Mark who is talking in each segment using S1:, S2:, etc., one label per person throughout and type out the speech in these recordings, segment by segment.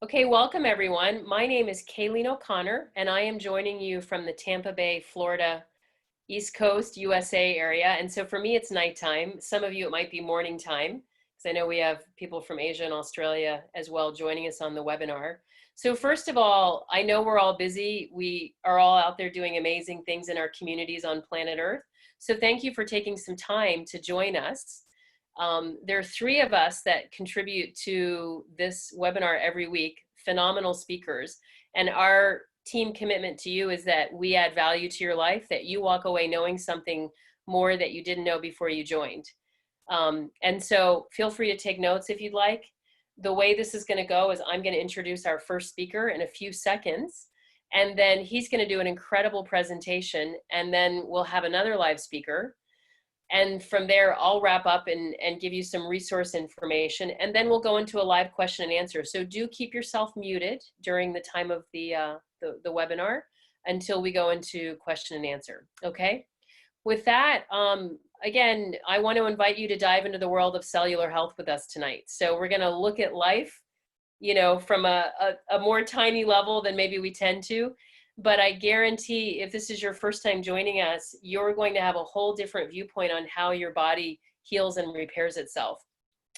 S1: Okay, welcome everyone. My name is Kaleen O'Connor, and I am joining you from the Tampa Bay, Florida, East Coast, USA area. And so for me, it's nighttime. Some of you, it might be morning time, because I know we have people from Asia and Australia as well joining us on the webinar. So first of all, I know we're all busy. We are all out there doing amazing things in our communities on planet Earth. So thank you for taking some time to join us. There are three of us that contribute to this webinar every week, phenomenal speakers. And our team commitment to you is that we add value to your life, that you walk away knowing something more that you didn't know before you joined. And so feel free to take notes if you'd like. The way this is going to go is I'm going to introduce our first speaker in a few seconds, and then he's going to do an incredible presentation, and then we'll have another live speaker. And from there, I'll wrap up and give you some resource information, and then we'll go into a live question and answer. So do keep yourself muted during the time of the webinar until we go into question and answer, okay? With that, again, I want to invite you to dive into the world of cellular health with us tonight. So we're gonna look at life, you know, from a more tiny level than maybe we tend to. But I guarantee if this is your first time joining us, you're going to have a whole different viewpoint on how your body heals and repairs itself.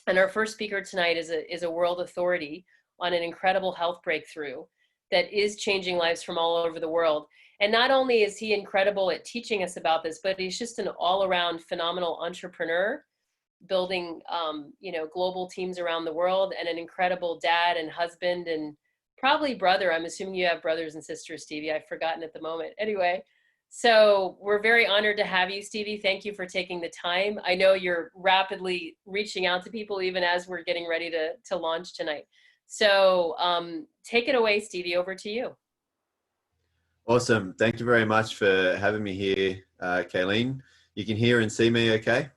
S1: And our first speaker tonight is a world authority on an incredible health breakthrough that is changing lives from all over the world. And not only is he incredible at teaching us about this, but he's just an all-around phenomenal entrepreneur, building you know, global teams around the world, and an incredible dad and husband and probably brother. I'm assuming you have brothers and sisters, Stevie. I've forgotten at the moment. Anyway, so we're very honored to have you, Stevie. Thank you for taking the time. I know you're rapidly reaching out to people even as we're getting ready to launch tonight. So take it away, Stevie, over to you.
S2: Awesome. Thank you very much for having me here, Kaleen. You can hear and see me okay?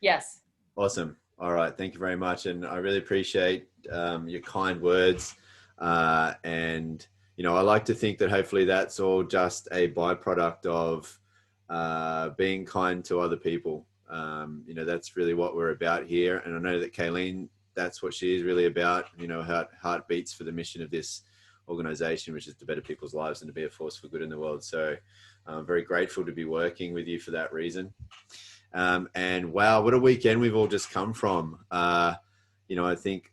S1: Yes.
S2: Awesome. All right. Thank you very much. And I really appreciate your kind words. And, you know, I like to think that hopefully that's all just a byproduct of being kind to other people. You know, that's really what we're about here. And I know that Kaleen, that's what she is really about. You know, her heart beats for the mission of this organization, which is to better people's lives and to be a force for good in the world. So I'm very grateful to be working with you for that reason. And wow, what a weekend we've all just come from. You know, I think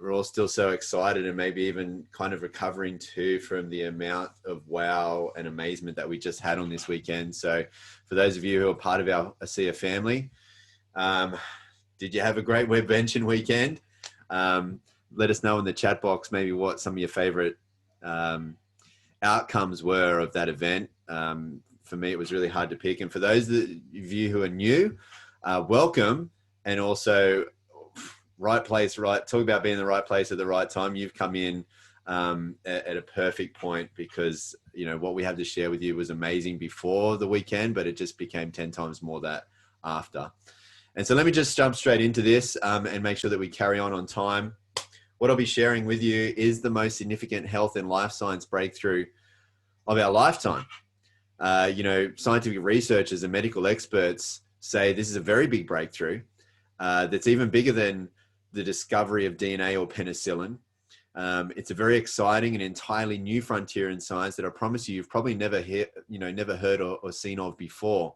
S2: we're all still so excited and maybe even kind of recovering too from the amount of wow and amazement that we just had on this weekend. So for those of you who are part of our ASEA family, did you have a great WebVention weekend? Let us know in the chat box maybe what some of your favorite outcomes were of that event. For me, it was really hard to pick. And for those of you who are new, welcome. And also, right place, right. Talk about being in the right place at the right time. You've come in at a perfect point, because, you know, what we have to share with you was amazing before the weekend, but it just became 10 times more that after. And so let me just jump straight into this and make sure that we carry on time. What I'll be sharing with you is the most significant health and life science breakthrough of our lifetime. You know, scientific researchers and medical experts say this is a very big breakthrough that's even bigger than the discovery of DNA or penicillin. It's a very exciting and entirely new frontier in science that I promise you've probably never heard or seen of before.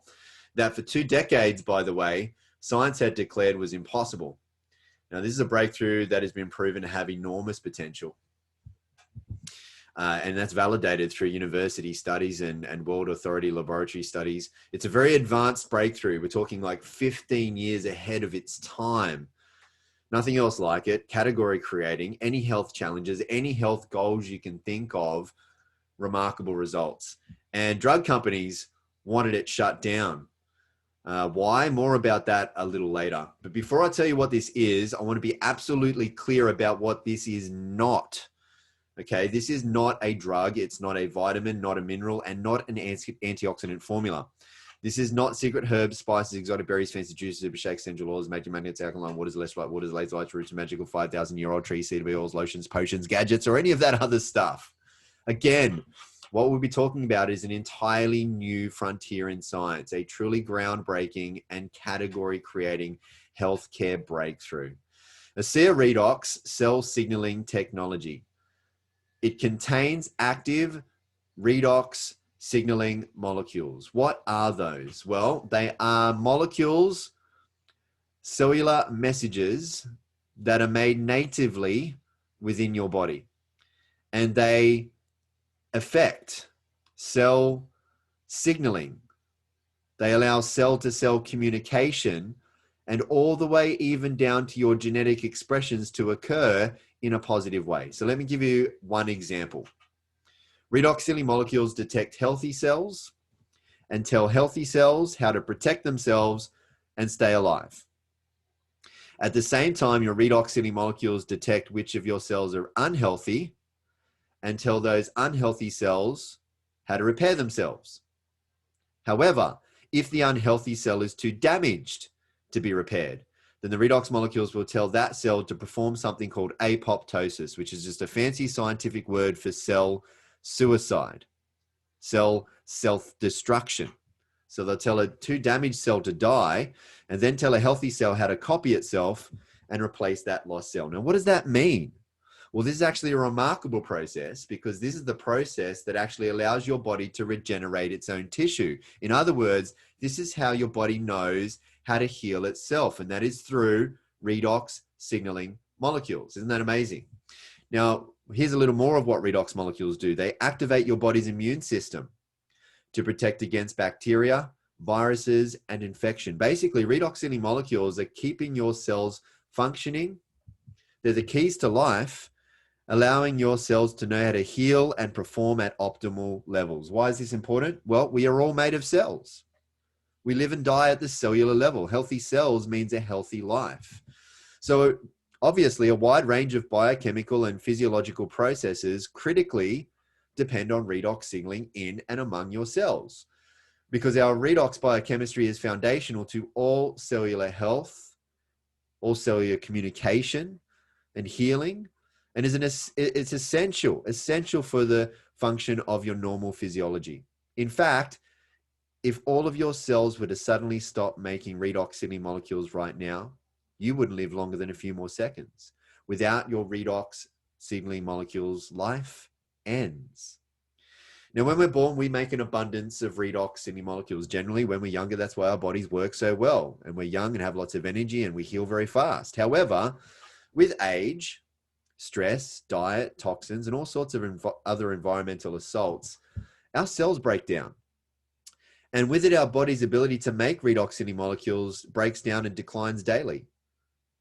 S2: That for 2 decades, by the way, science had declared was impossible. Now, this is a breakthrough that has been proven to have enormous potential. And that's validated through university studies and world authority laboratory studies. It's a very advanced breakthrough. We're talking like 15 years ahead of its time. Nothing else like it. Category creating, any health challenges, any health goals you can think of, remarkable results. And drug companies wanted it shut down. Why? More about that a little later. But before I tell you what this is, I want to be absolutely clear about what this is not. Okay, this is not a drug. It's not a vitamin, not a mineral, and not an antioxidant formula. This is not secret herbs, spices, exotic berries, fancy juices, super shakes, essential oils, magic magnets, alkaline waters, electrolyte waters, laser lights, roots, magical 5,000-year-old trees, seed oils, lotions, potions, gadgets, or any of that other stuff. Again, what we'll be talking about is an entirely new frontier in science, a truly groundbreaking and category-creating healthcare breakthrough. ASEA Redox cell signaling technology. It contains active redox signaling molecules. What are those? Well, they are molecules, cellular messages that are made natively within your body, and they affect cell signaling. They allow cell-to-cell communication and all the way even down to your genetic expressions to occur in a positive way. So let me give you one example. Redox signaling molecules detect healthy cells and tell healthy cells how to protect themselves and stay alive. At the same time, your redox signaling molecules detect which of your cells are unhealthy and tell those unhealthy cells how to repair themselves. However, if the unhealthy cell is too damaged to be repaired, then the redox molecules will tell that cell to perform something called apoptosis, which is just a fancy scientific word for cell suicide, cell self-destruction. So they'll tell a too damaged cell to die and then tell a healthy cell how to copy itself and replace that lost cell. Now, what does that mean? Well, this is actually a remarkable process because this is the process that actually allows your body to regenerate its own tissue. In other words, this is how your body knows how to heal itself, and that is through redox signaling molecules. Isn't that amazing? Now, here's a little more of what redox molecules do. They activate your body's immune system to protect against bacteria, viruses, and infection. Basically, redox signaling molecules are keeping your cells functioning. They're the keys to life, allowing your cells to know how to heal and perform at optimal levels. Why is this important? Well, we are all made of cells. We live and die at the cellular level. Healthy cells means a healthy life. So obviously, a wide range of biochemical and physiological processes critically depend on redox signaling in and among your cells, because our redox biochemistry is foundational to all cellular health, all cellular communication and healing, and it's essential for the function of your normal physiology. In fact, if all of your cells were to suddenly stop making redox signaling molecules right now, you wouldn't live longer than a few more seconds. Without your redox signaling molecules, life ends. Now, when we're born, we make an abundance of redox signaling molecules. Generally, when we're younger, that's why our bodies work so well. And we're young and have lots of energy and we heal very fast. However, with age, stress, diet, toxins, and all sorts of other environmental assaults, our cells break down. And with it, our body's ability to make redox signaling molecules breaks down and declines daily.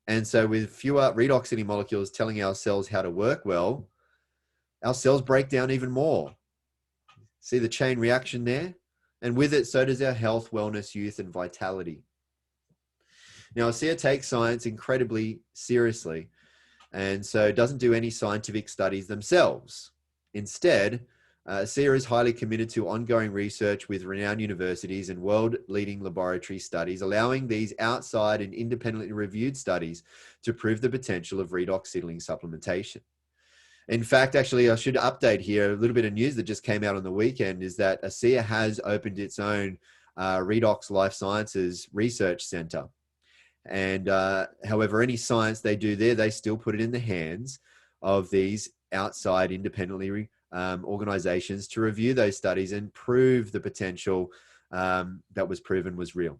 S2: And so with fewer redox signaling molecules telling our cells how to work well, our cells break down even more. See the chain reaction there? And with it, so does our health, wellness, youth, and vitality. Now, ASEA takes science incredibly seriously, and so doesn't do any scientific studies themselves. Instead, ASEA is highly committed to ongoing research with renowned universities and world-leading laboratory studies, allowing these outside and independently reviewed studies to prove the potential of redox signaling supplementation. In fact, actually, I should update here a little bit of news that just came out on the weekend is that ASEA has opened its own Redox Life Sciences Research Center. And however, any science they do there, they still put it in the hands of these outside independently organizations to review those studies and prove the potential that was proven was real,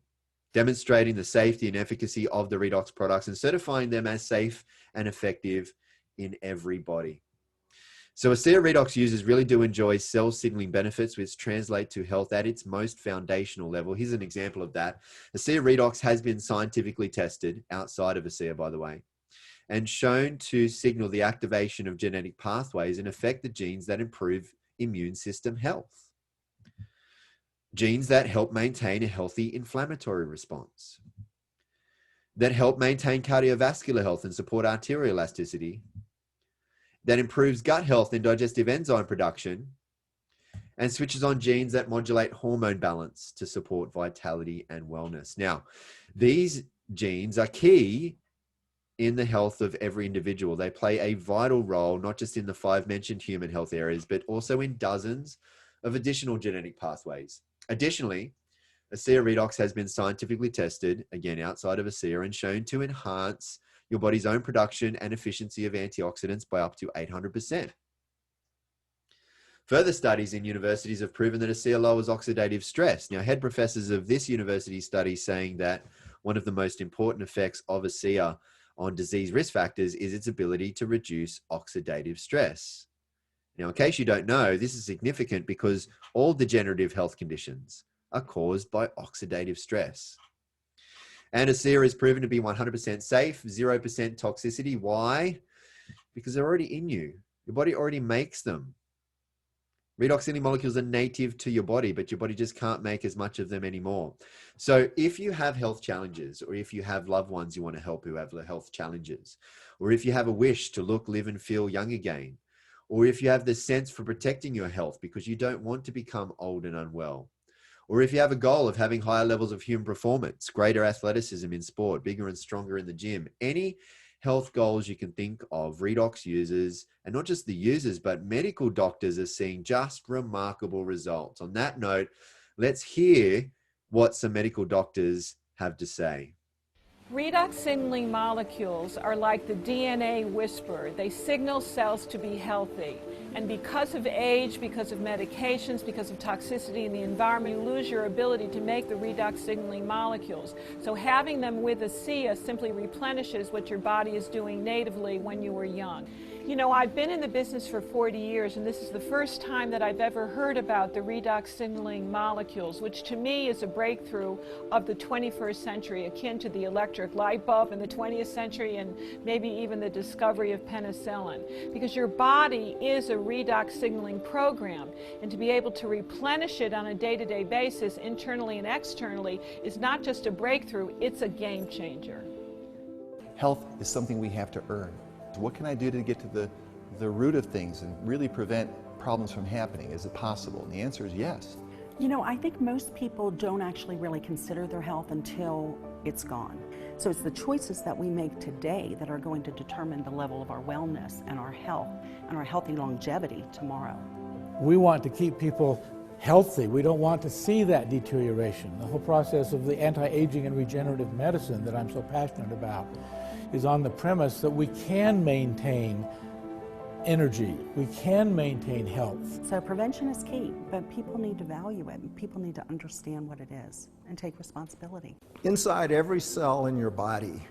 S2: demonstrating the safety and efficacy of the redox products and certifying them as safe and effective in every body. So ASEA Redox users really do enjoy cell signaling benefits, which translate to health at its most foundational level. Here's an example of that. ASEA Redox has been scientifically tested outside of ASEA, by the way, and shown to signal the activation of genetic pathways and affect the genes that improve immune system health. Genes that help maintain a healthy inflammatory response, that help maintain cardiovascular health and support arterial elasticity, that improves gut health and digestive enzyme production, and switches on genes that modulate hormone balance to support vitality and wellness. Now, these genes are key in the health of every individual. They play a vital role, not just in the 5 mentioned human health areas, but also in dozens of additional genetic pathways. Additionally, ASEA Redox has been scientifically tested, again, outside of ASEA, and shown to enhance your body's own production and efficiency of antioxidants by up to 800%. Further studies in universities have proven that ASEA lowers oxidative stress. Now, head professors of this university study saying that one of the most important effects of ASEA on disease risk factors is its ability to reduce oxidative stress. Now, in case you don't know, this is significant because all degenerative health conditions are caused by oxidative stress. And ASEA is proven to be 100% safe, 0% toxicity. Why? Because they're already in you. Your body already makes them. Redox signaling molecules are native to your body, but your body just can't make as much of them anymore. So if you have health challenges, or if you have loved ones you want to help who have health challenges, or if you have a wish to look, live, and feel young again, or if you have the sense for protecting your health because you don't want to become old and unwell, or if you have a goal of having higher levels of human performance, greater athleticism in sport, bigger and stronger in the gym, any health goals you can think of, Redox users, and not just the users, but medical doctors are seeing just remarkable results. On that note, let's hear what some medical doctors have to say.
S3: Redox signaling molecules are like the DNA whisperer. They signal cells to be healthy. And because of age, because of medications, because of toxicity in the environment, you lose your ability to make the redox signaling molecules. So having them with ASEA simply replenishes what your body is doing natively when you were young. You know, I've been in the business for 40 years, and this is the first time that I've ever heard about the redox signaling molecules, which to me is a breakthrough of the 21st century, akin to the electric light bulb in the 20th century and maybe even the discovery of penicillin. Because your body is a redox signaling program, and to be able to replenish it on a day-to-day basis, internally and externally, is not just a breakthrough, it's a game changer.
S4: Health is something we have to earn. What can I do to get to the root of things and really prevent problems from happening? Is it possible? And the answer is yes.
S5: You know, I think most people don't actually really consider their health until it's gone. So it's the choices that we make today that are going to determine the level of our wellness and our health and our healthy longevity tomorrow.
S6: We want to keep people healthy. We don't want to see that deterioration. The whole process of the anti-aging and regenerative medicine that I'm so passionate about is on the premise that we can maintain energy, we can maintain health.
S5: So prevention is key, but people need to value it, and people need to understand what it is and take responsibility.
S7: Inside every cell in your body,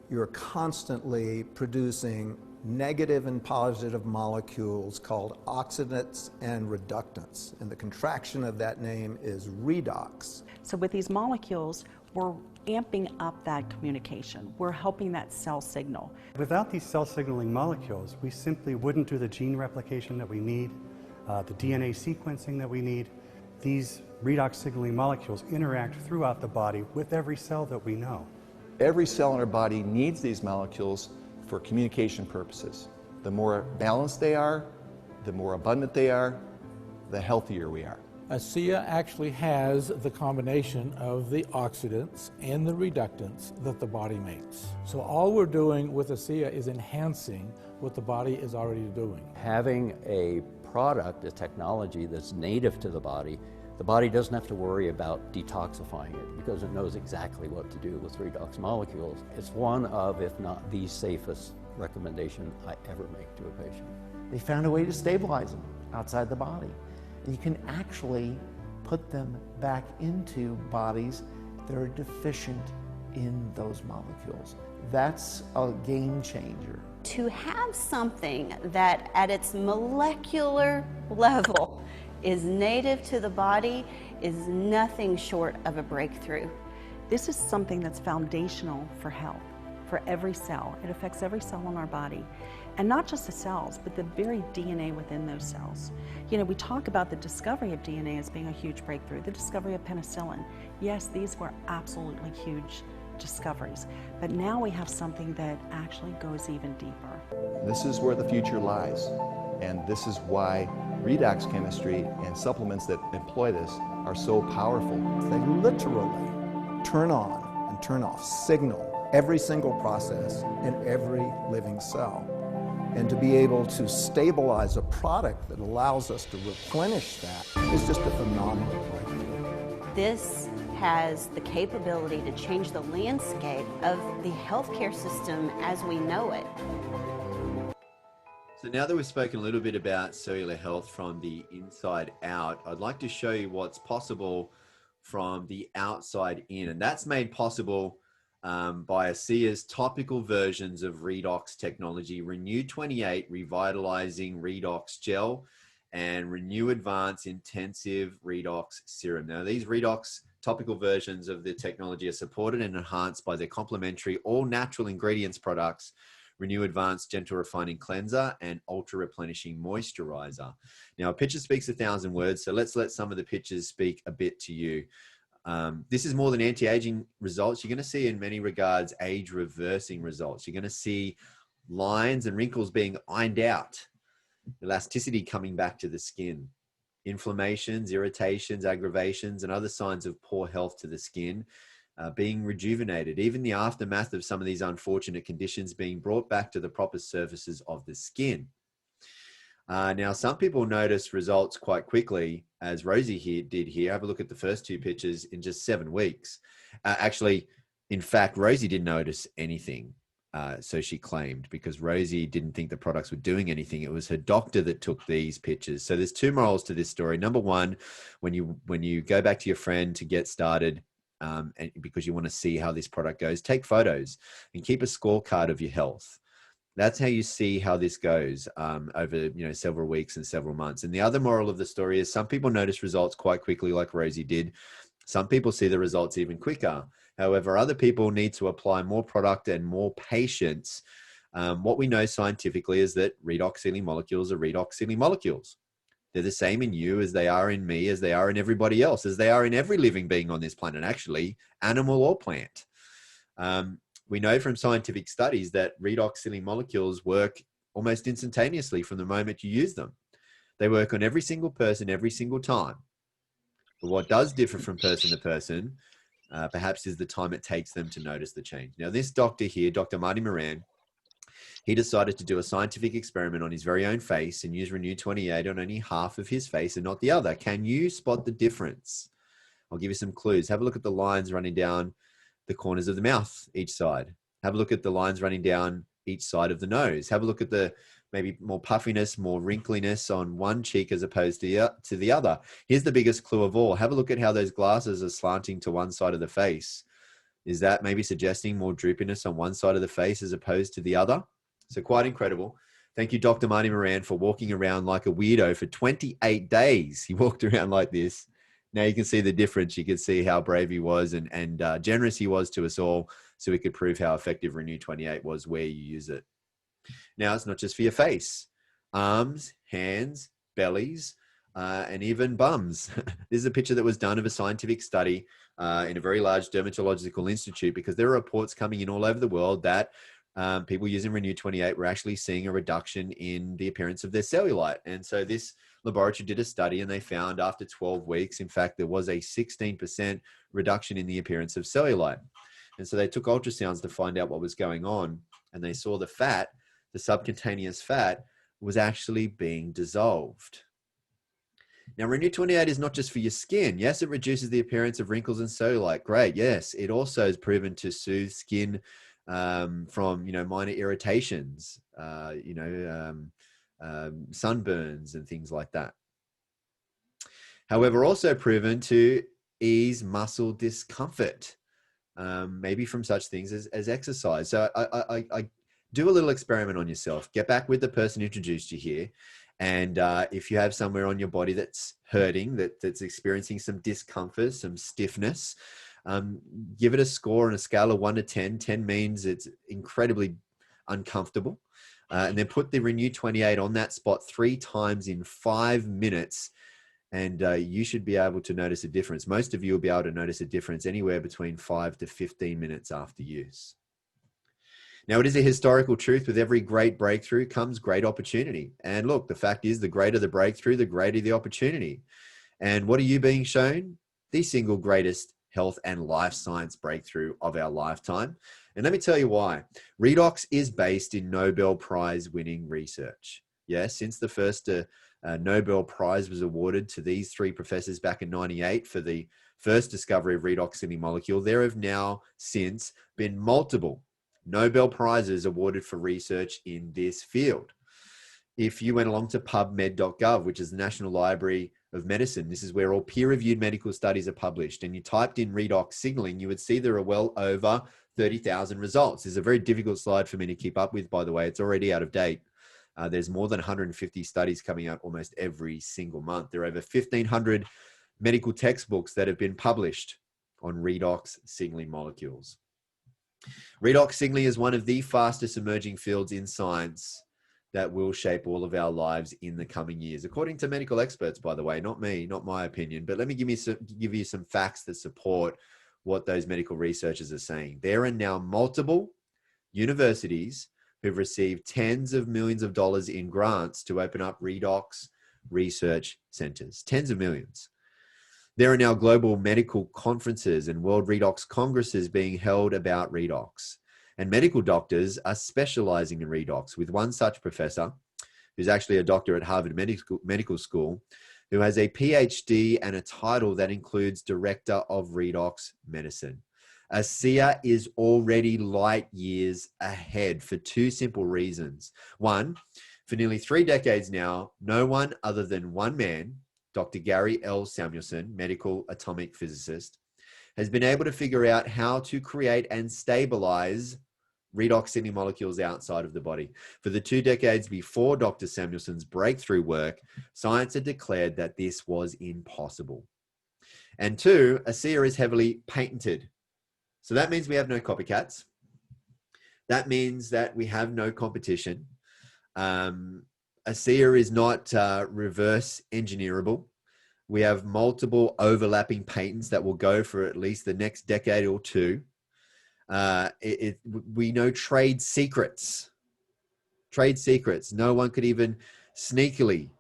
S7: you're constantly producing negative and positive molecules called oxidants and reductants, and the contraction of that name is redox.
S5: So with these molecules, we're amping up that communication. We're helping that cell signal.
S8: Without these cell signaling molecules, we simply wouldn't do the gene replication that we need, the DNA sequencing that we need. These redox signaling molecules interact throughout the body with every cell that we know.
S4: Every cell in our body needs these molecules for communication purposes. The more balanced they are, the more abundant they are, the healthier we are.
S6: ASEA actually has the combination of the oxidants and the reductants that the body makes. So all we're doing with ASEA is enhancing what the body is already doing.
S9: Having a product, a technology that's native to the body doesn't have to worry about detoxifying it because it knows exactly what to do with redox molecules. It's one of, if not the safest recommendation I ever make to a patient.
S10: They found a way to stabilize them outside the body. You can actually put them back into bodies that are deficient in those molecules. That's a game changer.
S11: To have something that at its molecular level is native to the body is nothing short of a breakthrough.
S5: This is something that's foundational for health, for every cell. It affects every cell in our body. And not just the cells, but the very DNA within those cells. You know, we talk about the discovery of DNA as being a huge breakthrough, the discovery of penicillin. Yes, these were absolutely huge discoveries, but now we have something that actually goes even deeper.
S4: This is where the future lies, and this is why redox chemistry and supplements that employ this are so powerful.
S7: They literally turn on and turn off, signal every single process in every living cell. And to be able to stabilize a product that allows us to replenish that is just a phenomenal breakthrough.
S11: This has the capability to change the landscape of the healthcare system as we know it.
S2: So now that we've spoken a little bit about cellular health from the inside out, I'd like to show you what's possible from the outside in. And that's made possible by ASEA's topical versions of Redox technology, Renew 28 Revitalizing Redox Gel and Renew Advance Intensive Redox Serum. Now, these Redox topical versions of the technology are supported and enhanced by their complementary all-natural ingredients products, Renew Advanced Gentle Refining Cleanser and Ultra Replenishing Moisturizer. Now, a picture speaks 1,000 words, so let's let some of the pictures speak a bit to you. This is more than anti-aging results. You're going to see in many regards age-reversing results. You're going to see lines and wrinkles being ironed out, elasticity coming back to the skin, inflammations, irritations, aggravations, and other signs of poor health to the skin being rejuvenated, even the aftermath of some of these unfortunate conditions being brought back to the proper surfaces of the skin. Now, some people notice results quite quickly, as Rosie did here. Have a look at the first two pictures in just 7 weeks. Actually, in fact, Rosie didn't notice anything, so she claimed, because Rosie didn't think the products were doing anything. It was her doctor that took these pictures. So there's two morals to this story. Number one, when you go back to your friend to get started, and because you want to see how this product goes, take photos and keep a scorecard of your health. That's how you see how this goes over several weeks and several months. And the other moral of the story is some people notice results quite quickly, like Rosie did. Some people see the results even quicker. However, other people need to apply more product and more patience. What we know scientifically is that redox sealing molecules are redox sealing molecules. They're the same in you as they are in me, as they are in everybody else, as they are in every living being on this planet, actually, animal or plant. We know from scientific studies that redox sealing molecules work almost instantaneously from the moment you use them. They work on every single person, every single time. But what does differ from person to person, perhaps, is the time it takes them to notice the change. Now, this doctor here, Dr. Marty Moran, he decided to do a scientific experiment on his very own face and use Renew 28 on only half of his face and not the other. Can you spot the difference? I'll give you some clues. Have a look at the lines running down the corners of the mouth, each side. Have a look at the lines running down each side of the nose. Have a look at the maybe more puffiness, more wrinkliness on one cheek as opposed to the other. Here's the biggest clue of all. Have a look at how those glasses are slanting to one side of the face. Is that maybe suggesting more droopiness on one side of the face as opposed to the other? So quite incredible. Thank you, Dr. Marty Moran, for walking around like a weirdo for 28 days. He walked around like this. Now you can see the difference. You can see how brave he was and generous he was to us all, so we could prove how effective Renew 28 was where you use it. Now, it's not just for your face. Arms, hands, bellies, and even bums. This is a picture that was done of a scientific study in a very large dermatological institute, because there are reports coming in all over the world that people using Renew 28 were actually seeing a reduction in the appearance of their cellulite. And so this laboratory did a study, and they found after 12 weeks, in fact, there was a 16% reduction in the appearance of cellulite. And so they took ultrasounds to find out what was going on, and they saw the fat, the subcutaneous fat, was actually being dissolved. Now, Renew 28 is not just for your skin. Yes, it reduces the appearance of wrinkles and cellulite. Great. Yes, it also is proven to soothe skin from minor irritations, sunburns and things like that. However, also proven to ease muscle discomfort, maybe from such things as exercise. So I do a little experiment on yourself. Get back with the person who introduced you here. And if you have somewhere on your body that's hurting, that's experiencing some discomfort, some stiffness, give it a score on a scale of 1 to 10. 10 means it's incredibly uncomfortable. And then put the Renew 28 on that spot 3 times in 5 minutes. And you should be able to notice a difference. Most of you will be able to notice a difference anywhere between 5 to 15 minutes after use. Now, it is a historical truth. With every great breakthrough comes great opportunity. And look, the fact is, the greater the breakthrough, the greater the opportunity. And what are you being shown? The single greatest health and life science breakthrough of our lifetime. And let me tell you why. Redox is based in Nobel Prize winning research. Yes, since the first Nobel Prize was awarded to these 3 professors back in '98 for the first discovery of redox signaling molecule, there have now since been multiple Nobel Prizes awarded for research in this field. If you went along to pubmed.gov, which is the National Library of Medicine, this is where all peer-reviewed medical studies are published, and you typed in redox signaling, you would see there are well over 30,000 results. This is a very difficult slide for me to keep up with, by the way. It's already out of date. There's more than 150 studies coming out almost every single month. There are over 1,500 medical textbooks that have been published on redox signaling molecules. Redox signaling is one of the fastest emerging fields in science that will shape all of our lives in the coming years, according to medical experts, by the way, not me, not my opinion. But let me give you some facts that support what those medical researchers are saying. There are now multiple universities who've received tens of millions of dollars in grants to open up redox research centers, tens of millions. There are now global medical conferences and world redox congresses being held about redox. And medical doctors are specializing in redox, with one such professor, who's actually a doctor at Harvard Medical School, who has a PhD and a title that includes Director of Redox Medicine. ASEA is already light years ahead for two simple reasons. One, for nearly 3 decades now, no one other than one man, Dr. Gary L. Samuelson, medical atomic physicist, has been able to figure out how to create and stabilize redox signaling molecules outside of the body. For the 2 decades before Dr. Samuelson's breakthrough work, science had declared that this was impossible. And two, ASEA is heavily patented. So that means we have no copycats. That means that we have no competition. ASEA is not reverse engineerable. We have multiple overlapping patents that will go for at least the next decade or two. We know trade secrets. No one could even sneakily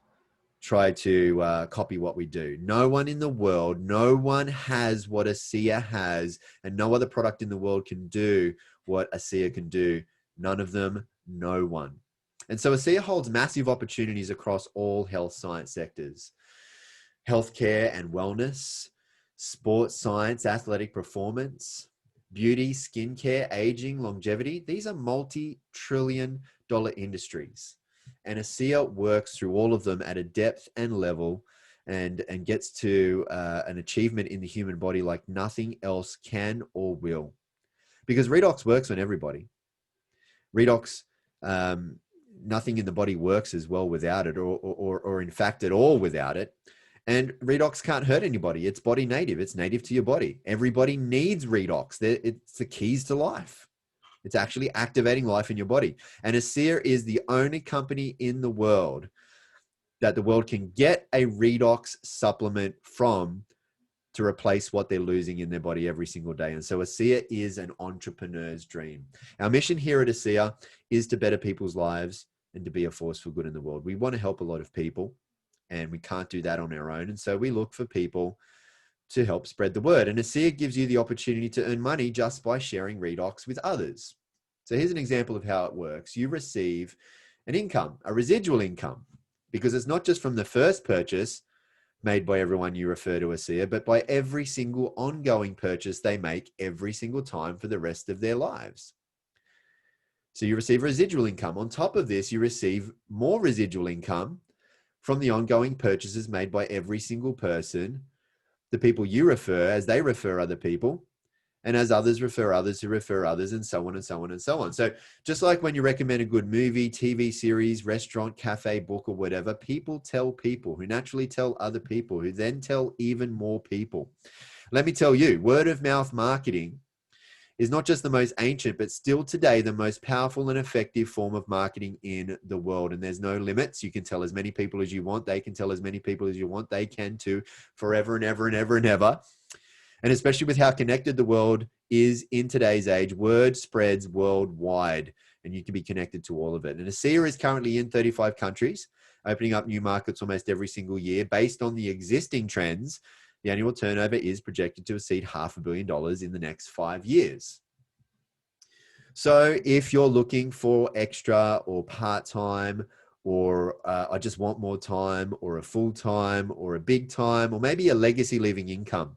S2: try to copy what we do. No one in the world, no one has what ASEA has, and no other product in the world can do what ASEA can do. None of them, no one. And so ASEA holds massive opportunities across all health science sectors. Healthcare and wellness, sports science, athletic performance, beauty, skincare, aging, longevity. These are multi-trillion-dollar industries. And ASEA works through all of them at a depth and level and gets to an achievement in the human body like nothing else can or will. Because redox works on everybody. Redox, nothing in the body works as well without it or in fact at all without it. And redox can't hurt anybody. It's body native. It's native to your body. Everybody needs redox. It's the keys to life. It's actually activating life in your body. And ASEA is the only company in the world that the world can get a redox supplement from to replace what they're losing in their body every single day. And so ASEA is an entrepreneur's dream. Our mission here at ASEA is to better people's lives and to be a force for good in the world. We want to help a lot of people, and we can't do that on our own. And so we look for people to help spread the word. And ASEA gives you the opportunity to earn money just by sharing redox with others. So here's an example of how it works. You receive an income, a residual income, because it's not just from the first purchase made by everyone you refer to ASEA, but by every single ongoing purchase they make every single time for the rest of their lives. So you receive residual income. On top of this, you receive more residual income from the ongoing purchases made by every single person, the people you refer as they refer other people, and as others refer others who refer others, and so on and so on and so on. So just like when you recommend a good movie, TV series, restaurant, cafe, book, or whatever, people tell people who naturally tell other people who then tell even more people. Let me tell you, word of mouth marketing is not just the most ancient, but still today the most powerful and effective form of marketing in the world. And there's no limits. You can tell as many people as you want. They can tell as many people as you want. They can too, forever and ever and ever and ever. And especially with how connected the world is in today's age, word spreads worldwide, and you can be connected to all of it. And ASEA is currently in 35 countries, opening up new markets almost every single year. Based on the existing trends, the annual turnover is projected to exceed $500 million in the next 5 years. So if you're looking for extra or part-time, or I just want more time, or a full-time, or a big time, or maybe a legacy leaving income,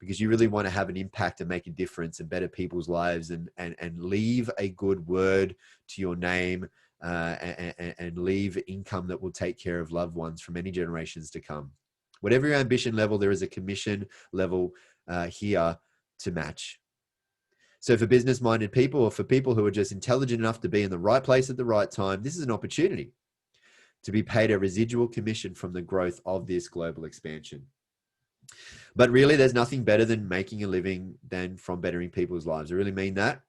S2: because you really want to have an impact and make a difference and better people's lives and leave a good word to your name, and leave income that will take care of loved ones for many generations to come. Whatever your ambition level, there is a commission level here to match. So for business-minded people, or for people who are just intelligent enough to be in the right place at the right time, this is an opportunity to be paid a residual commission from the growth of this global expansion. But really, there's nothing better than making a living than from bettering people's lives. I really mean that.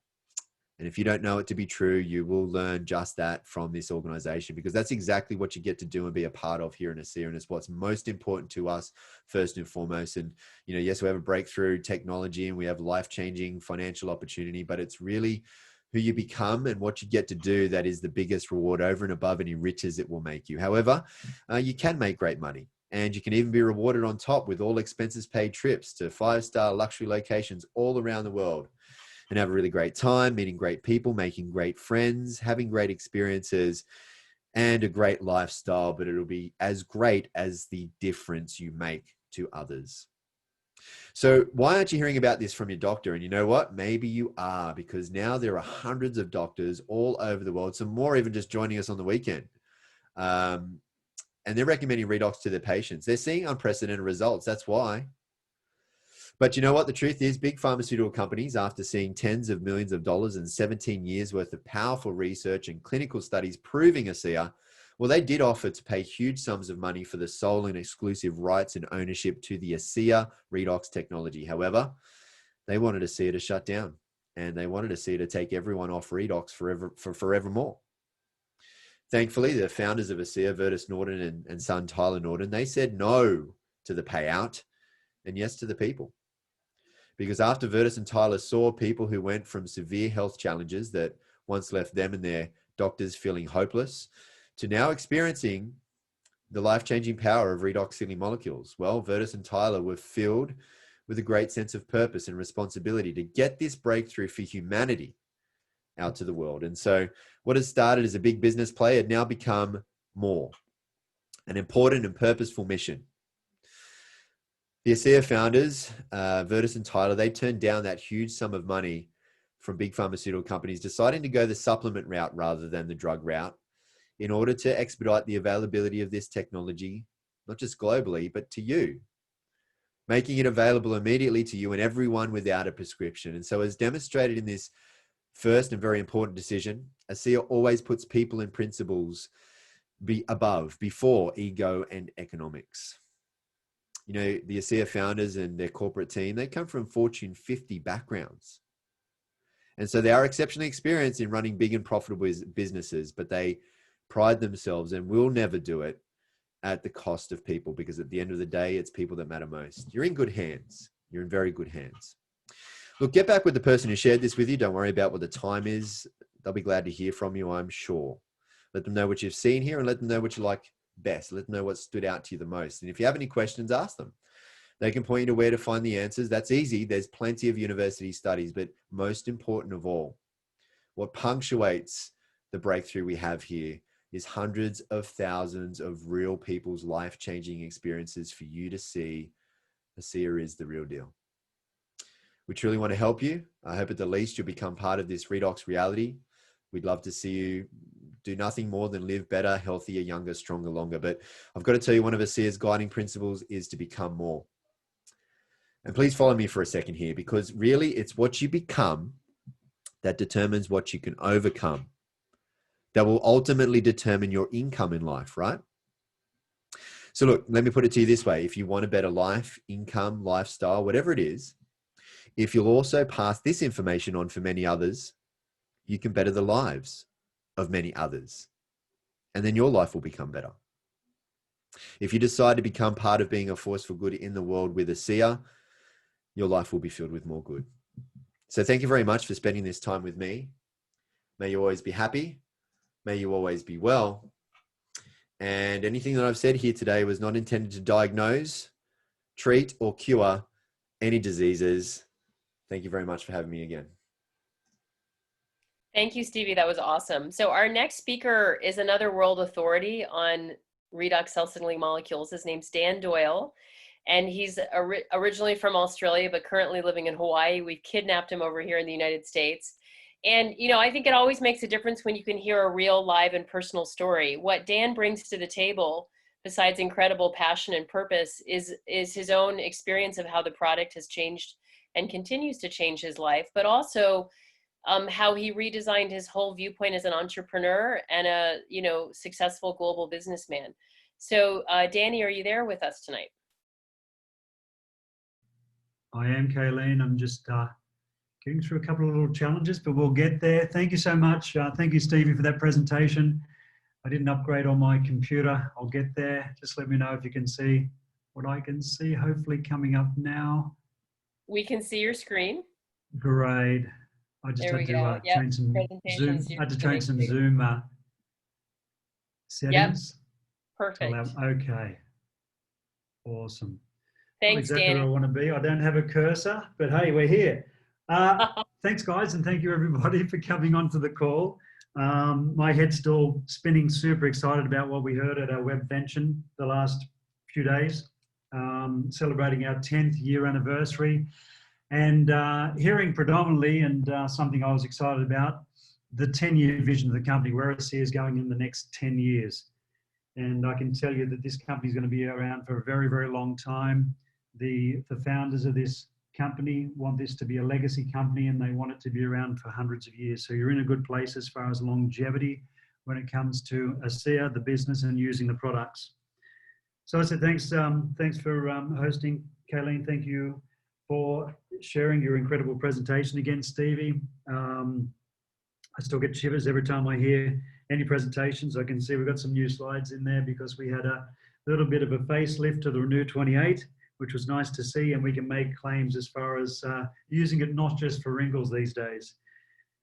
S2: And if you don't know it to be true, you will learn just that from this organization, because that's exactly what you get to do and be a part of here in ASEA. And it's what's most important to us first and foremost. And, you know, yes, we have a breakthrough technology and we have life-changing financial opportunity, but it's really who you become and what you get to do that is the biggest reward over and above any riches it will make you. However, you can make great money, and you can even be rewarded on top with all expenses paid trips to 5-star luxury locations all around the world, and have a really great time, meeting great people, making great friends, having great experiences, and a great lifestyle, but it'll be as great as the difference you make to others. So why aren't you hearing about this from your doctor? And you know what? Maybe you are, because now there are hundreds of doctors all over the world, some more even just joining us on the weekend. And they're recommending Redox to their patients. They're seeing unprecedented results. That's why. But you know what? The truth is, big pharmaceutical companies, after seeing tens of millions of dollars and 17 years worth of powerful research and clinical studies proving ASEA, well, they did offer to pay huge sums of money for the sole and exclusive rights and ownership to the ASEA Redox technology. However, they wanted ASEA to shut down, and they wanted ASEA to take everyone off Redox forevermore. Thankfully, the founders of ASEA, Virtus Norton and son Tyler Norton, they said no to the payout and yes to the people. Because after Virtus and Tyler saw people who went from severe health challenges that once left them and their doctors feeling hopeless to now experiencing the life-changing power of redox signaling molecules, well, Virtus and Tyler were filled with a great sense of purpose and responsibility to get this breakthrough for humanity out to the world. And so what has started as a big business play had now become more an important and purposeful mission. The ASEA founders, Virtus and Tyler, they turned down that huge sum of money from big pharmaceutical companies, deciding to go the supplement route rather than the drug route in order to expedite the availability of this technology, not just globally, but to you, making it available immediately to you and everyone without a prescription. And so as demonstrated in this first and very important decision, ASEA always puts people and principles before ego and economics. You know, the ASEA founders and their corporate team, they come from Fortune 50 backgrounds. And so they are exceptionally experienced in running big and profitable businesses, but they pride themselves and will never do it at the cost of people, because at the end of the day, it's people that matter most. You're in good hands. You're in very good hands. Look, get back with the person who shared this with you. Don't worry about what the time is. They'll be glad to hear from you, I'm sure. Let them know what you've seen here and let them know what you like best. Let them know what stood out to you the most. And if you have any questions, ask them. They can point you to where to find the answers. That's easy. There's plenty of university studies, but most important of all, what punctuates the breakthrough we have here is hundreds of thousands of real people's life-changing experiences for you to see ASEA is the real deal. We truly want to help you. I hope at the least you'll become part of this Redox reality. We'd love to see you do nothing more than live better, healthier, younger, stronger, longer. But I've got to tell you, one of ASEA's guiding principles is to become more. And please follow me for a second here, because really it's what you become that determines what you can overcome, that will ultimately determine your income in life, right? So look, let me put it to you this way. If you want a better life, income, lifestyle, whatever it is, if you'll also pass this information on for many others, you can better the lives of many others. And then your life will become better. If you decide to become part of being a force for good in the world with ASEA, your life will be filled with more good. So thank you very much for spending this time with me. May you always be happy. May you always be well. And anything that I've said here today was not intended to diagnose, treat, or cure any diseases. Thank you very much for having me again.
S1: Thank you, Stevie. That was awesome. So our next speaker is another world authority on redox cell signaling molecules. His name's Dan Doyle. And he's originally from Australia, but currently living in Hawaii. We've kidnapped him over here in the United States. And, you know, I think it always makes a difference when you can hear a real, live, and personal story. What Dan brings to the table, besides incredible passion and purpose, is his own experience of how the product has changed and continues to change his life, but also how he redesigned his whole viewpoint as an entrepreneur and a, you know, successful global businessman. So, Danny, are you there with us tonight?
S12: I am, Kaleen. I'm just getting through a couple of little challenges, but we'll get there. Thank you so much. Thank you, Stevie, for that presentation. I didn't upgrade on my computer. I'll get there. Just let me know if you can see what I can see, hopefully coming up now.
S1: We can see your screen.
S12: Great. I just had to change some Zoom. I had to change some Zoom settings.
S1: Yep. Perfect.
S12: Okay. Awesome.
S1: Thanks,
S12: Not exactly
S1: Danny.
S12: where I want to be. I don't have a cursor, but hey, we're here. Thanks, guys, and thank you, everybody, for coming onto the call. My head's still spinning, super excited about what we heard at our webvention the last few days, celebrating our 10th year anniversary, and hearing predominantly, and something I was excited about, the 10-year vision of the company, where I see is going in the next 10 years. And I can tell you that this company is going to be around for a very, very long time. The founders of this company want this to be a legacy company, and they want it to be around for hundreds of years. So you're in a good place as far as longevity when it comes to ASEA, the business, and using the products. So I said thanks for hosting, Kaleen. Thank you for sharing your incredible presentation again, Stevie. I still get shivers every time I hear any presentations. I can see we've got some new slides in there because we had a little bit of a facelift to the Renew 28, which was nice to see, and we can make claims as far as using it not just for wrinkles these days.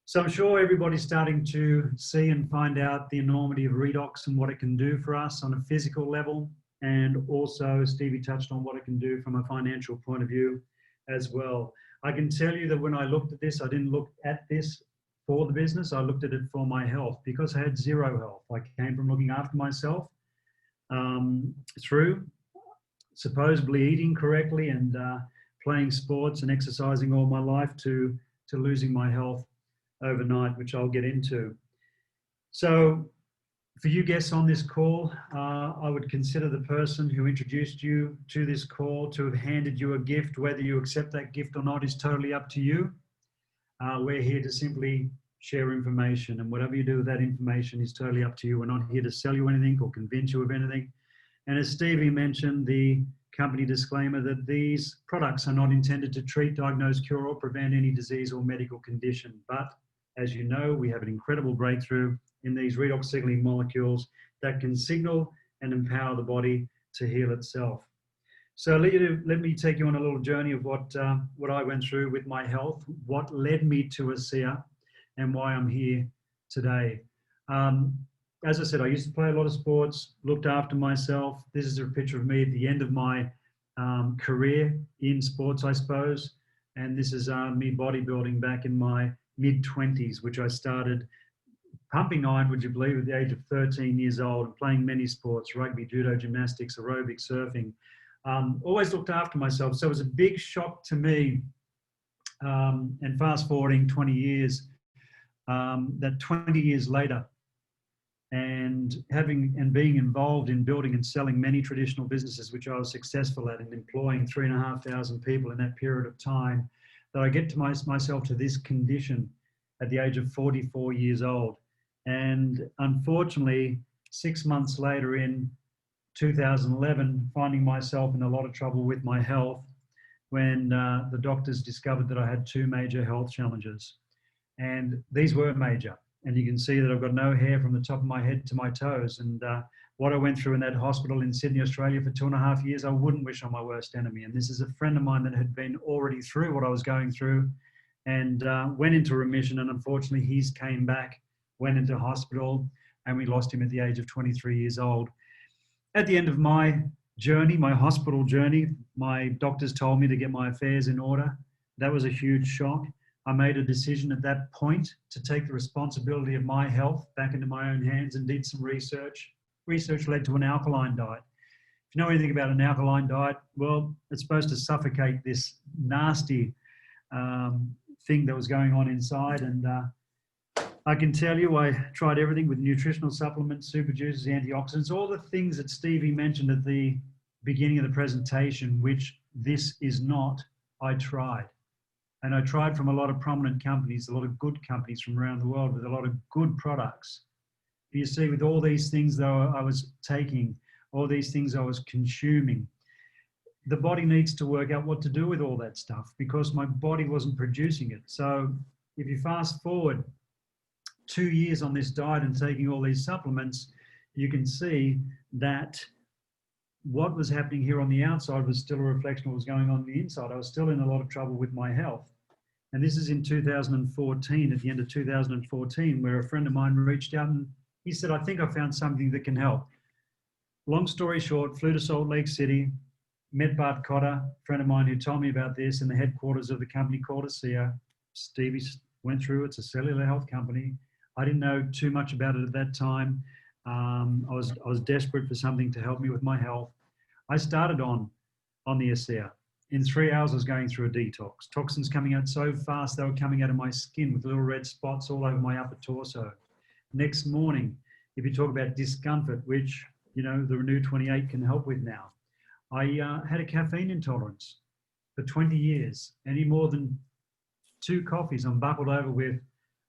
S12: So I'm sure everybody's starting to see and find out the enormity of Redox and what it can do for us on a physical level, and also Stevie touched on what it can do from a financial point of view as well. I can tell you that when I looked at this, I didn't look at this for the business, I looked at it for my health, because I had zero health. I came from looking after myself through supposedly eating correctly and playing sports and exercising all my life to losing my health overnight, which I'll get into. So for you guests on this call, I would consider the person who introduced you to this call to have handed you a gift. Whether you accept that gift or not is totally up to you. We're here to simply share information, and whatever you do with that information is totally up to you. We're not here to sell you anything or convince you of anything. And as Stevie mentioned, the company disclaimer that these products are not intended to treat, diagnose, cure, or prevent any disease or medical condition. But as you know, we have an incredible breakthrough in these redox signaling molecules that can signal and empower the body to heal itself. So let me take you on a little journey of what I went through with my health, what led me to ASEA, and why I'm here today. As I said, I used to play a lot of sports, looked after myself. This is a picture of me at the end of my career in sports, I suppose. And this is me bodybuilding back in my mid-20s, which I started pumping iron, would you believe, at the age of 13 years old, and playing many sports, rugby, judo, gymnastics, aerobics, surfing. Always looked after myself. So it was a big shock to me. And fast forwarding 20 years, that 20 years later, and being involved in building and selling many traditional businesses, which I was successful at, and employing 3,500 people in that period of time, that I get to myself to this condition at the age of 44 years old. And unfortunately, 6 months later in 2011, finding myself in a lot of trouble with my health when the doctors discovered that I had 2 major health challenges. And these were major. And you can see that I've got no hair from the top of my head to my toes. And what I went through in that hospital in Sydney, Australia for 2.5 years, I wouldn't wish on my worst enemy. And this is a friend of mine that had been already through what I was going through and went into remission. And unfortunately, he's came back, went into hospital, and we lost him at the age of 23 years old. At the end of my journey, my hospital journey, my doctors told me to get my affairs in order. That was a huge shock. I made a decision at that point to take the responsibility of my health back into my own hands and did some research. Research led to an alkaline diet. you know anything about an alkaline diet, well, it's supposed to suffocate this nasty thing that was going on inside. And I can tell you, I tried everything with nutritional supplements, super juices, antioxidants, all the things that Stevie mentioned at the beginning of the presentation, which this is not, I tried. And I tried from a lot of prominent companies, a lot of good companies from around the world with a lot of good products. But you see, with all these things though I was taking, all these things I was consuming, the body needs to work out what to do with all that stuff because my body wasn't producing it. So if you fast forward 2 years on this diet and taking all these supplements, you can see that what was happening here on the outside was still a reflection of what was going on the inside. I was still in a lot of trouble with my health. And this is in 2014, at the end of 2014, where a friend of mine reached out and he said, I think I found something that can help. Long story short, flew to Salt Lake City, met Bart Cotter, a friend of mine who told me about this in the headquarters of the company called ASEA. Stevie went through, it's a cellular health company. I didn't know too much about it at that time. I was desperate for something to help me with my health. I started on the ASEA. In 3 hours, I was going through a detox. Toxins coming out so fast, they were coming out of my skin with little red spots all over my upper torso. Next morning, if you talk about discomfort, which, you know, the Renew 28 can help with now, I had a caffeine intolerance for 20 years. Any more than 2 coffees, I'm buckled over with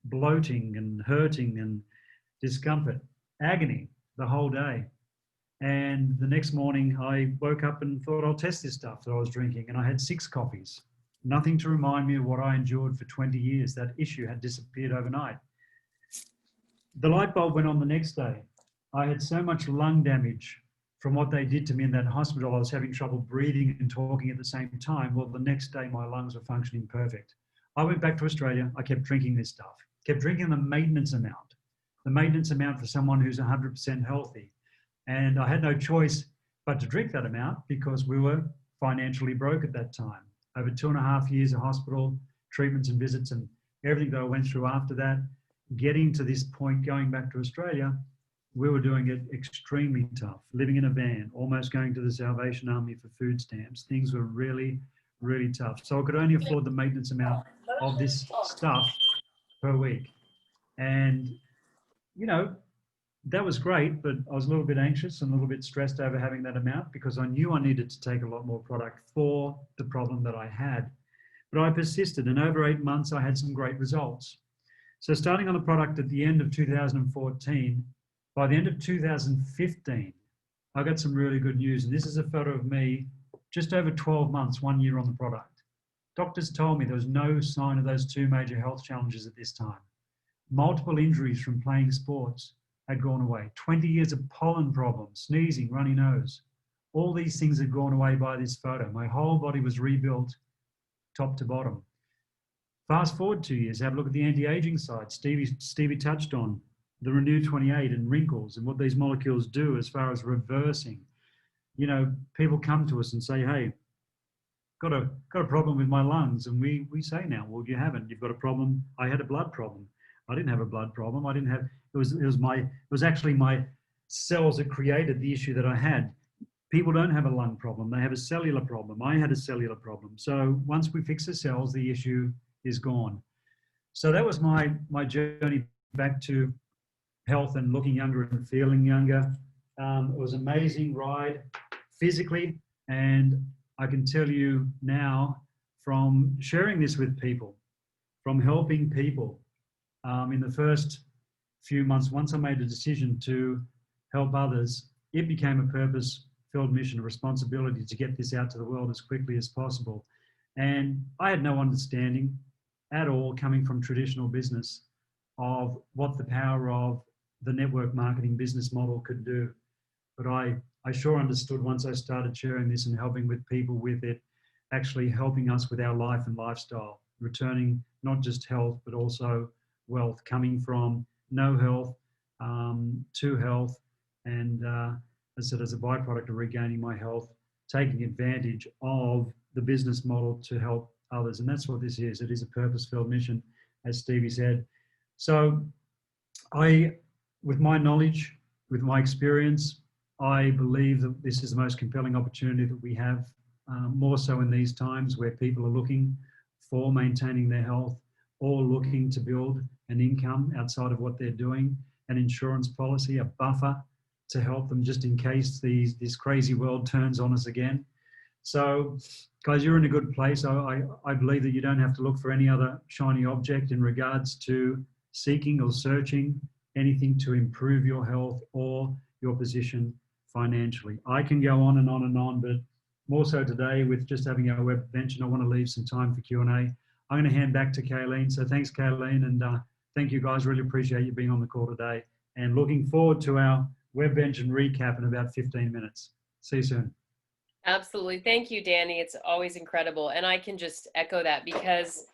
S12: bloating and hurting and discomfort, agony the whole day. And the next morning I woke up and thought I'll test this stuff that I was drinking, and I had 6 coffees. Nothing to remind me of what I endured for 20 years. That issue had disappeared overnight. The light bulb went on the next day. I had so much lung damage from what they did to me in that hospital. I was having trouble breathing and talking at the same time. Well, the next day my lungs were functioning perfect. I went back to Australia. I kept drinking this stuff, kept drinking the maintenance amount for someone who's 100% healthy. And I had no choice but to drink that amount because we were financially broke at that time. Over 2.5 years of hospital treatments and visits and everything that I went through after that, getting to this point, going back to Australia, we were doing it extremely tough, living in a van, almost going to the Salvation Army for food stamps. Things were really, really tough. So I could only afford the maintenance amount of this stuff per week. And, you know, that was great, but I was a little bit anxious and a little bit stressed over having that amount because I knew I needed to take a lot more product for the problem that I had. But I persisted, and over 8 months, I had some great results. So starting on the product at the end of 2014, by the end of 2015, I got some really good news. And this is a photo of me just over 12 months, 1 year on the product. Doctors told me there was no sign of those 2 major health challenges at this time. Multiple injuries from playing sports had gone away. 20 years of pollen problems, sneezing, runny nose. All these things had gone away by this photo. My whole body was rebuilt top to bottom. Fast forward 2 years, have a look at the anti-aging side. Stevie touched on the Renew 28 and wrinkles and what these molecules do as far as reversing. You know, people come to us and say, hey, got a problem with my lungs. And we say now, well, you haven't. You've got a problem. I had a blood problem. I didn't have a blood problem. I didn't have, it was actually my cells that created the issue that I had. People don't have a lung problem. They have a cellular problem. I had a cellular problem. So once we fix the cells, the issue is gone. So that was my journey back to health and looking younger and feeling younger. It was an amazing ride physically. And I can tell you now from sharing this with people, from helping people, in the first few months, once I made a decision to help others, it became a purpose-filled mission, a responsibility to get this out to the world as quickly as possible. And I had no understanding at all, coming from traditional business, of what the power of the network marketing business model could do. But I sure understood once I started sharing this and helping with people with it, actually helping us with our life and lifestyle, returning not just health, but also wealth, coming from no health to health. And as I said, as a byproduct of regaining my health, taking advantage of the business model to help others. And that's what this is. It is a purpose-filled mission, as Stevie said. So with my knowledge, with my experience, I believe that this is the most compelling opportunity that we have, more so in these times where people are looking for maintaining their health or looking to build an income outside of what they're doing, an insurance policy, a buffer to help them just in case this crazy world turns on us again. So, guys, you're in a good place. I believe that you don't have to look for any other shiny object in regards to seeking or searching anything to improve your health or your position financially. I can go on and on and on, but more so today with just having our web convention, I want to leave some time for Q&A. I'm going to hand back to Kaleen. So thanks, Kaleen, and thank you guys. Really appreciate you being on the call today, and looking forward to our webvention recap in about 15 minutes. See you soon.
S1: Absolutely. Thank you, Danny. It's always incredible. And I can just echo that because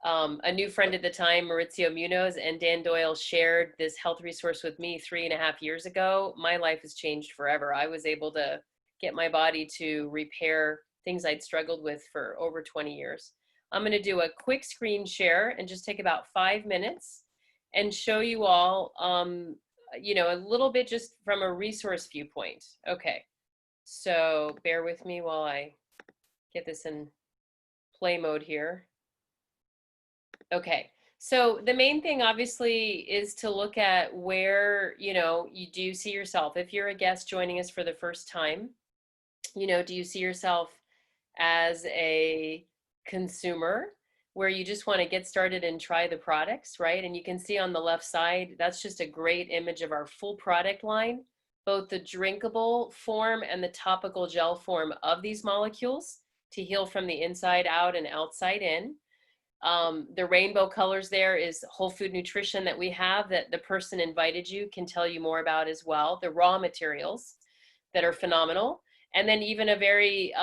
S1: a new friend at the time, Maurizio Munoz, and Dan Doyle shared this health resource with me 3.5 years ago. My life has changed forever. I was able to get my body to repair things I'd struggled with for over 20 years. I'm going to do a quick screen share and just take about 5 minutes and show you all, you know, a little bit just from a resource viewpoint. Okay. So bear with me while I get this in play mode here. Okay, so the main thing obviously is to look at where, you know, you do see yourself. If you're a guest joining us for the first time, you know, do you see yourself as a consumer where you just want to get started and try the products, right? And you can see on the left side, that's just a great image of our full product line, both the drinkable form and the topical gel form of these molecules to heal from the inside out and outside in. The rainbow colors there is whole food nutrition that we have that the person invited you can tell you more about as well. The raw materials that are phenomenal. And then even a very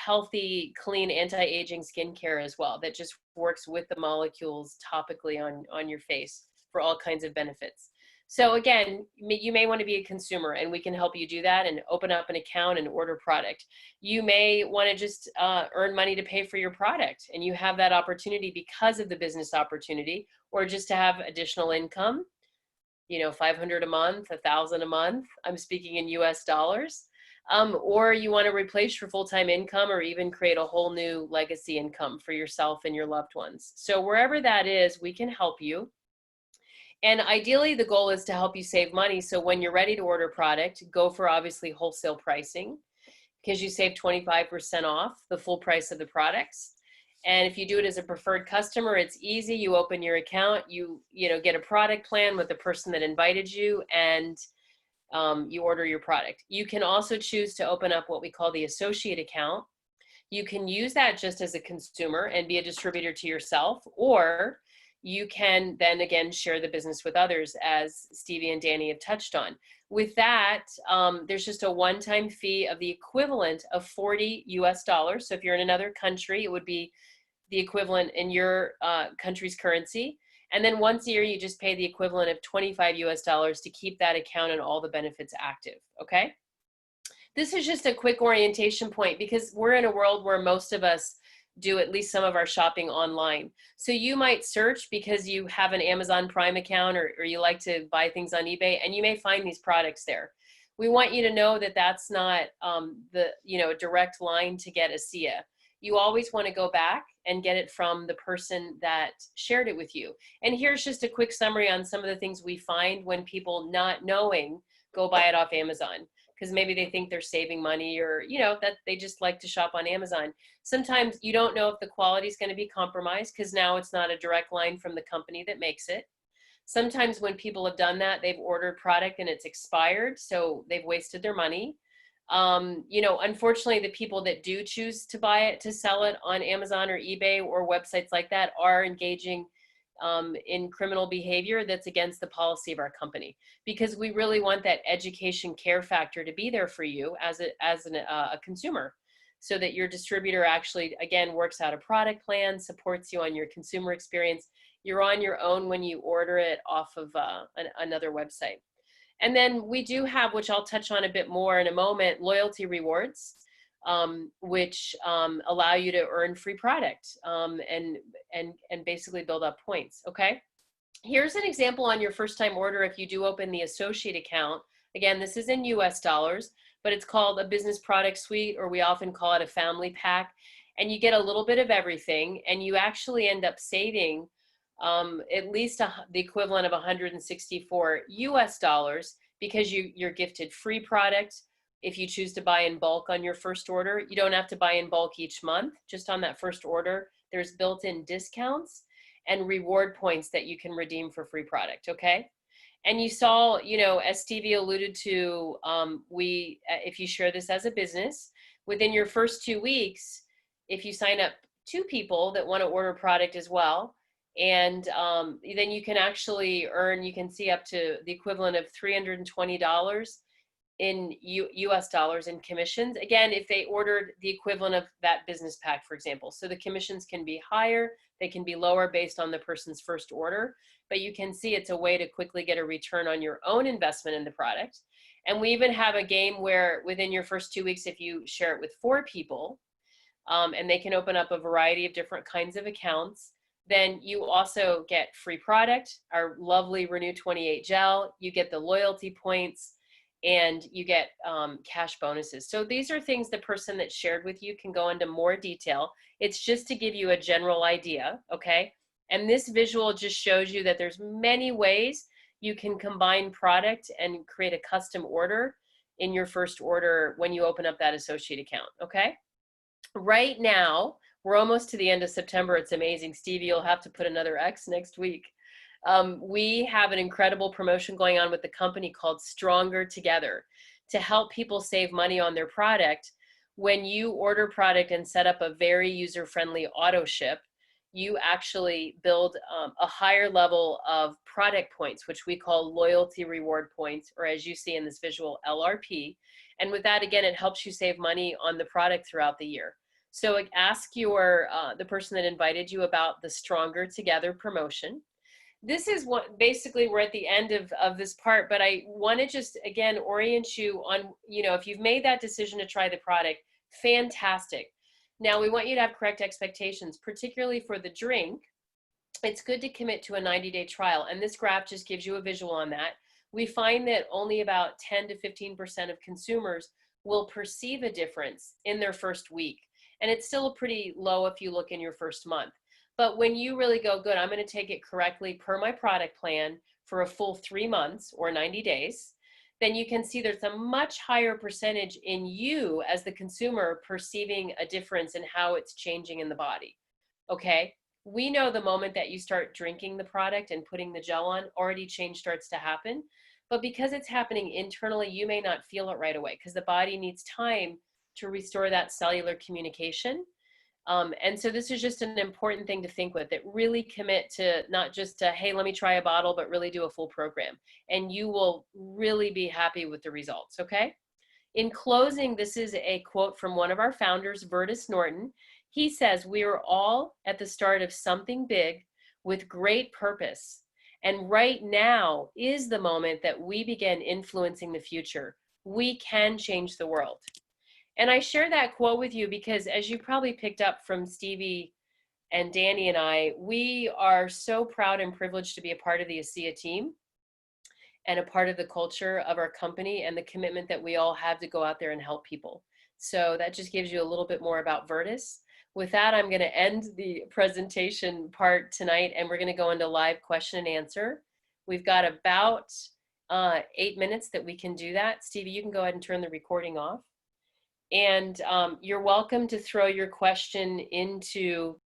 S1: healthy, clean anti-aging skincare as well that just works with the molecules topically on your face for all kinds of benefits. So again, you may want to be a consumer and we can help you do that and open up an account and order product. You may want to just earn money to pay for your product and you have that opportunity because of the business opportunity, or just to have additional income, you know, $500 a month, $1,000 a month. I'm speaking in US dollars. Or you want to replace your full-time income or even create a whole new legacy income for yourself and your loved ones. So wherever that is, we can help you. And ideally, the goal is to help you save money. So when you're ready to order product, go for obviously wholesale pricing because you save 25% off the full price of the products. And if you do it as a preferred customer, it's easy. You open your account, you know, get a product plan with the person that invited you, and you order your product. You can also choose to open up what we call the associate account. You can use that just as a consumer and be a distributor to yourself, or you can then again share the business with others, as Stevie and Danny have touched on. With that, there's just a one-time fee of the equivalent of $40 US. So if you're in another country, it would be the equivalent in your country's currency. And then once a year, you just pay the equivalent of $25 US to keep that account and all the benefits active, okay? This is just a quick orientation point because we're in a world where most of us do at least some of our shopping online. So you might search because you have an Amazon Prime account or you like to buy things on eBay, and you may find these products there. We want you to know that that's not a direct line to get ASEA. You always want to go back and get it from the person that shared it with you. And here's just a quick summary on some of the things we find when people, not knowing, go buy it off Amazon, because maybe they think they're saving money, or that they just like to shop on Amazon. Sometimes you don't know if the quality is going to be compromised because now it's not a direct line from the company that makes it. Sometimes when people have done that, they've ordered product and it's expired, so they've wasted their money. Unfortunately, the people that do choose to buy it, to sell it on Amazon or eBay or websites like that, are engaging in criminal behavior that's against the policy of our company, because we really want that education care factor to be there for you as a consumer, so that your distributor actually, again, works out a product plan, supports you on your consumer experience. You're on your own when you order it off of another website. And then we do have, which I'll touch on a bit more in a moment, loyalty rewards, which allow you to earn free product and basically build up points, okay? Here's an example on your first time order. If you do open the associate account, Again, this is in US dollars, but it's called a business product suite, or we often call it a family pack. And you get a little bit of everything, and you actually end up saving at least the equivalent of 164 US dollars, because you're gifted free product if you choose to buy in bulk on your first order. You don't have to buy in bulk each month. Just on that first order, there's built-in discounts and reward points that you can redeem for free product, okay? And you saw, you know, as Stevie alluded to, if you share this as a business, within your first 2 weeks, if you sign up 2 people that want to order product as well, and then you can actually earn, you can see up to the equivalent of $320 in US dollars in commissions. Again, if they ordered the equivalent of that business pack, for example. So the commissions can be higher, they can be lower based on the person's first order, but you can see it's a way to quickly get a return on your own investment in the product. And we even have a game where within your first 2 weeks, if you share it with 4 people, and they can open up a variety of different kinds of accounts, then you also get free product, our lovely Renew 28 gel, you get the loyalty points, and you get cash bonuses. So these are things the person that shared with you can go into more detail. It's just to give you a general idea, okay? And this visual just shows you that there's many ways you can combine product and create a custom order in your first order when you open up that associate account, okay? Right now, we're almost to the end of September. It's amazing. Stevie, you'll have to put another X next week. We have an incredible promotion going on with the company called Stronger Together to help people save money on their product. When you order product and set up a very user-friendly auto ship, you actually build a higher level of product points, which we call loyalty reward points, or as you see in this visual, LRP. And with that, again, it helps you save money on the product throughout the year. So ask the person that invited you about the Stronger Together promotion. This is what basically we're at the end of this part, but I want to just again orient you on, you know, if you've made that decision to try the product, fantastic. Now we want you to have correct expectations, particularly for the drink. It's good to commit to a 90-day trial, and this graph just gives you a visual on that. We find that only about 10 to 15% of consumers will perceive a difference in their first week, and it's still pretty low if you look in your first month. But when you really go, good, I'm going to take it correctly per my product plan for a full 3 months or 90 days, then you can see there's a much higher percentage in you as the consumer perceiving a difference in how it's changing in the body. Okay? We know the moment that you start drinking the product and putting the gel on, already change starts to happen. But because it's happening internally, you may not feel it right away because the body needs time to restore that cellular communication. And so this is just an important thing to think with, that really commit to not just to, hey, let me try a bottle, but really do a full program. And you will really be happy with the results, okay? In closing, this is a quote from one of our founders, Vertus Norton. He says, we are all at the start of something big with great purpose. And right now is the moment that we begin influencing the future. We can change the world. And I share that quote with you because, as you probably picked up from Stevie and Danny and I, we are so proud and privileged to be a part of the ASEA team and a part of the culture of our company and the commitment that we all have to go out there and help people. So that just gives you a little bit more about Vertus. With that, I'm going to end the presentation part tonight, and we're going to go into live question and answer. We've got about 8 minutes that we can do that. Stevie, you can go ahead and turn the recording off. And you're welcome to throw your question into